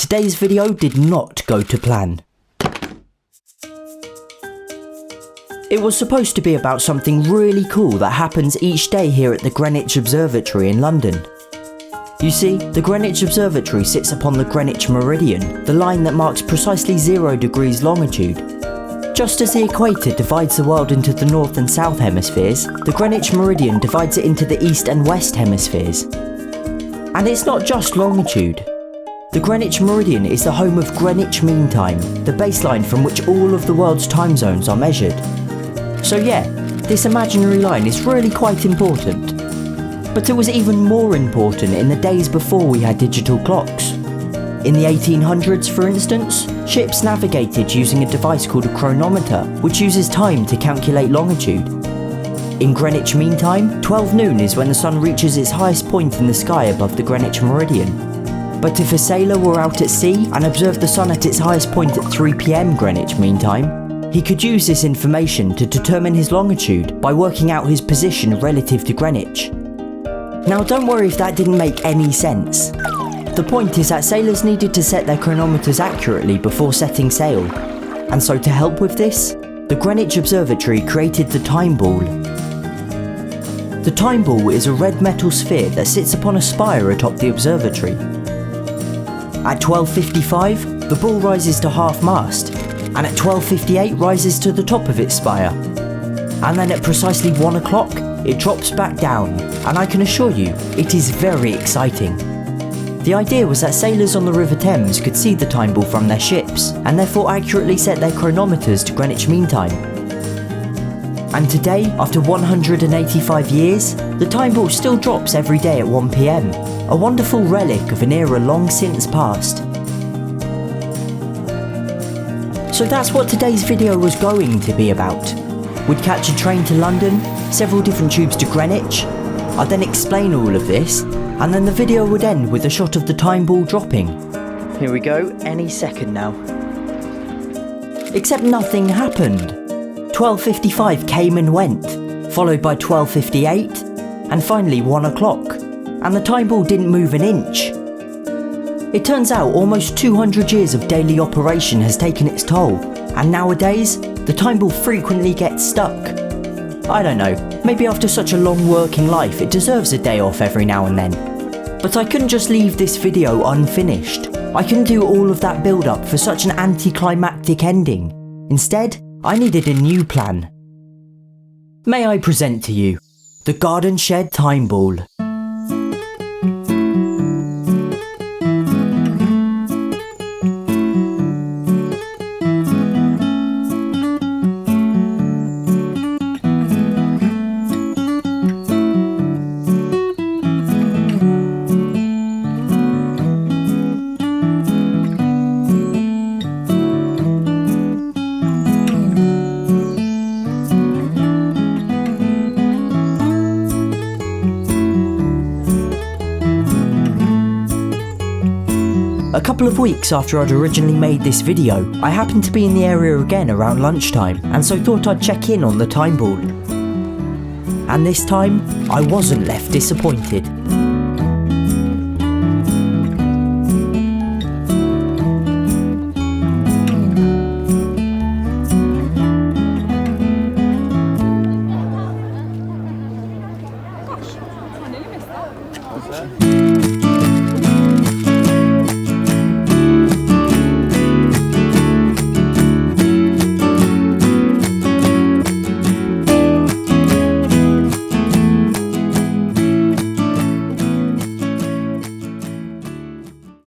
Today's video did not go to plan. It was supposed to be about something really cool that happens each day here at the Greenwich Observatory in London. You see, the Greenwich Observatory sits upon the Greenwich meridian, the line that marks precisely 0 degrees longitude. Just as the equator divides the world into the north and south hemispheres, the Greenwich meridian divides it into the east and west hemispheres. And it's not just longitude. The Greenwich meridian is the home of Greenwich Mean Time, the baseline from which all of the world's time zones are measured. So yeah, this imaginary line is really quite important. But it was even more important in the days before we had digital clocks. In the 1800s, for instance, ships navigated using a device called a chronometer, which uses time to calculate longitude. In Greenwich Mean Time, 12 noon is when the sun reaches its highest point in the sky above the Greenwich meridian. But if a sailor were out at sea and observed the sun at its highest point at 3 PM Greenwich Mean Time, he could use this information to determine his longitude by working out his position relative to Greenwich. Now don't worry if that didn't make any sense. The point is that sailors needed to set their chronometers accurately before setting sail. And so to help with this, the Greenwich Observatory created the time ball. The time ball is a red metal sphere that sits upon a spire atop the observatory. At 12:55, the ball rises to half-mast, and at 12:58 rises to the top of its spire. And then at precisely 1 o'clock, it drops back down, and I can assure you, it is very exciting. The idea was that sailors on the River Thames could see the time ball from their ships, and therefore accurately set their chronometers to Greenwich Mean Time. And today, after 185 years, the time ball still drops every day at 1 PM, a wonderful relic of an era long since past. So that's what today's video was going to be about. We'd catch a train to London, several different tubes to Greenwich. I'd then explain all of this, and then the video would end with a shot of the time ball dropping. Here we go, any second now. Except nothing happened. 12:55 came and went, followed by 12:58, and finally 1 o'clock, and the time ball didn't move an inch. It turns out almost 200 years of daily operation has taken its toll, and nowadays, the time ball frequently gets stuck. I don't know, maybe after such a long working life it deserves a day off every now and then. But I couldn't just leave this video unfinished. I couldn't do all of that build up for such an anticlimactic ending. Instead, I needed a new plan. May I present to you, the Garden Shed Time Ball. A couple of weeks after I'd originally made this video, I happened to be in the area again around lunchtime, and so thought I'd check in on the time ball. And this time, I wasn't left disappointed.